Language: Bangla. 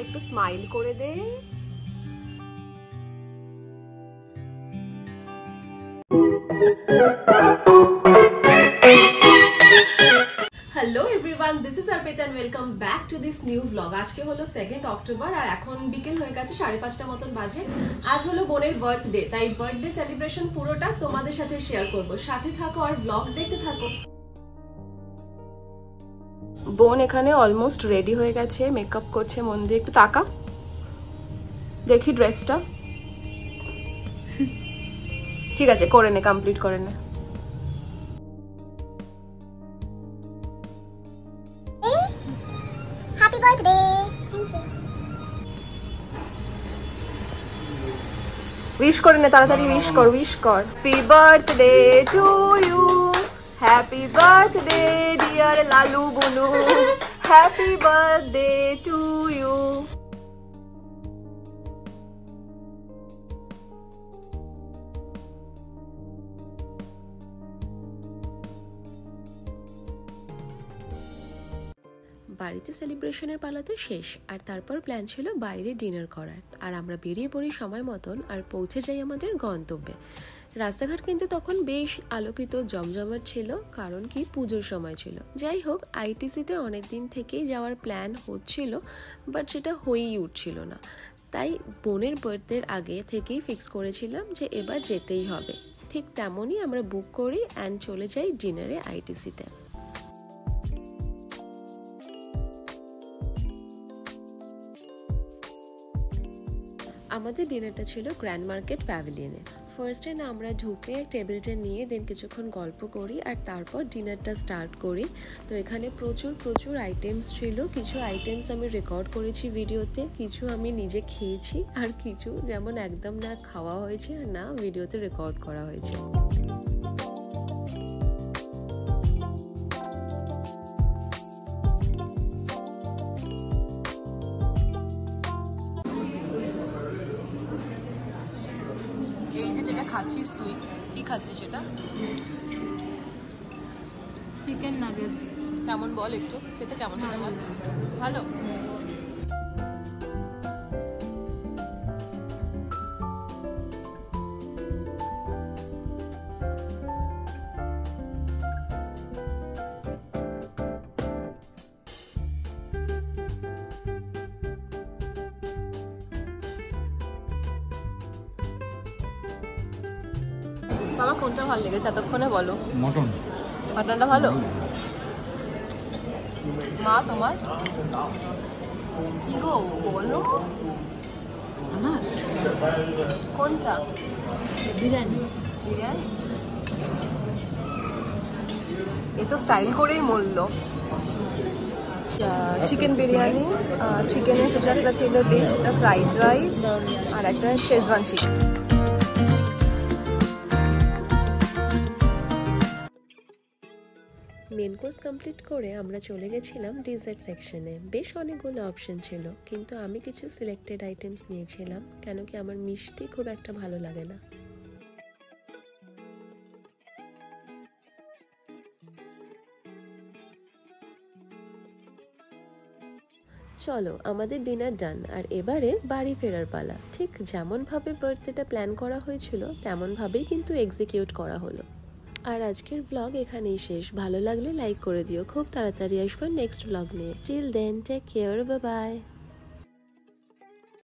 একটু স্মাইল করে দে। Hello everyone, this is Arpita and welcome back to this new blog. আজকে হলো 2 অক্টোবর আর এখন বিকেল হয়ে গেছে 5:30 মতন বাজে। আজ হলো বোনের বার্থডে, তাই বার্থডে সেলিব্রেশন পুরোটা তোমাদের সাথে শেয়ার করব। সাথে থাকো আর ব্লগ দেখতে থাকো। বোন এখানে অলমোস্ট রেডি হয়ে গেছে, মেকআপ করছে। মন দিয়ে একটু তাকা, দেখি ড্রেসটা। ঠিক আছে, করে নে, কমপ্লিট করে নে। Happy birthday. উইশ করে নে, তাড়াতাড়ি উইশ কর, উইশ কর। Happy birthday to you, happy birthday dear Lalu বুনু, হ্যাপি বার্থডে টু ইউ। বাড়িতে সেলিব্রেশনের পালা তো শেষ, আর তারপর প্ল্যান ছিল বাইরে ডিনার করার। আর আমরা বেরিয়ে পড়ি সময় মতন আর পৌঁছে যাই আমাদের গন্তব্যে। রাস্তাঘাট কিন্তু তখন বেশ আলোকিত, জমজমাট ছিল, কারণ কি পুজোর সময় ছিল। যাই হোক, আইটিসিতে অনেক দিন থেকেই যাওয়ার প্ল্যান হচ্ছিল, বাট সেটা হয়েই উঠছিল না। তাই বোনের বার্থডের আগে থেকেই ফিক্স করেছিলাম যে এবার যেতেই হবে। ঠিক তেমনই আমরা বুক করি অ্যান্ড চলে যাই ডিনারে আইটিসিতে। আমাদের ডিনারটা ছিল গ্র্যান্ড মার্কেট প্যাভিলিয়নে। ফার্স্টে না আমরা ঢুকে টেবিলটা নিয়ে দেন কিছুক্ষণ গল্প করি আর তারপর ডিনারটা স্টার্ট করি। তো এখানে প্রচুর আইটেমস ছিল। কিছু আইটেমস আমি রেকর্ড করেছি ভিডিওতে, কিছু আমি নিজে খেয়েছি, আর কিছু যেমন একদম না খাওয়া হয়েছে আর না ভিডিওতে রেকর্ড করা হয়েছে। এই যে যেটা খাচ্ছিস তুই, কি খাচ্ছিস সেটা? Chicken nuggets. কেমন বল একটু, খেতে কেমন সেটা বল। ভালো? আমার কোনটা ভালো লেগেছে এতক্ষণে বলো? মটন। মাটনটা ভালো। মা তোমার কি গো বলো? আমার কোনটা? বিরিয়ানি। বিরিয়ানি? এ তো স্টাইল করেই মরলো। চিকেন বিরিয়ানি, চিকেনের কিছু একটা ছিল ডিশ, একটা ফ্রাইড রাইস আর একটা schezwan chicken. Main course complete করে আমরা চলে গেছিলাম ডেজার্ট সেকশনে। বেশ অনেকগুলো অপশন ছিল, কিন্তু আমি কিছু সিলেক্টেড আইটেমস নিয়েছিলাম, কেন কি আমার মিষ্টি খুব একটা ভালো লাগে না। চলো, আমাদের ডিনার ডান, আর এবারে বাড়ি ফেরার পালা। ঠিক যেমনভাবে বার্থডেটা প্ল্যান করা হয়েছিল তেমনভাবেই কিন্তু এক্সিকিউট করা হলো। আর আজকের ব্লগ এখানেই শেষ। ভালো লাগলে লাইক করে দিও। খুব তাড়াতাড়ি আসবো নেক্সট ব্লগ নিয়ে। Till then take care, bye by.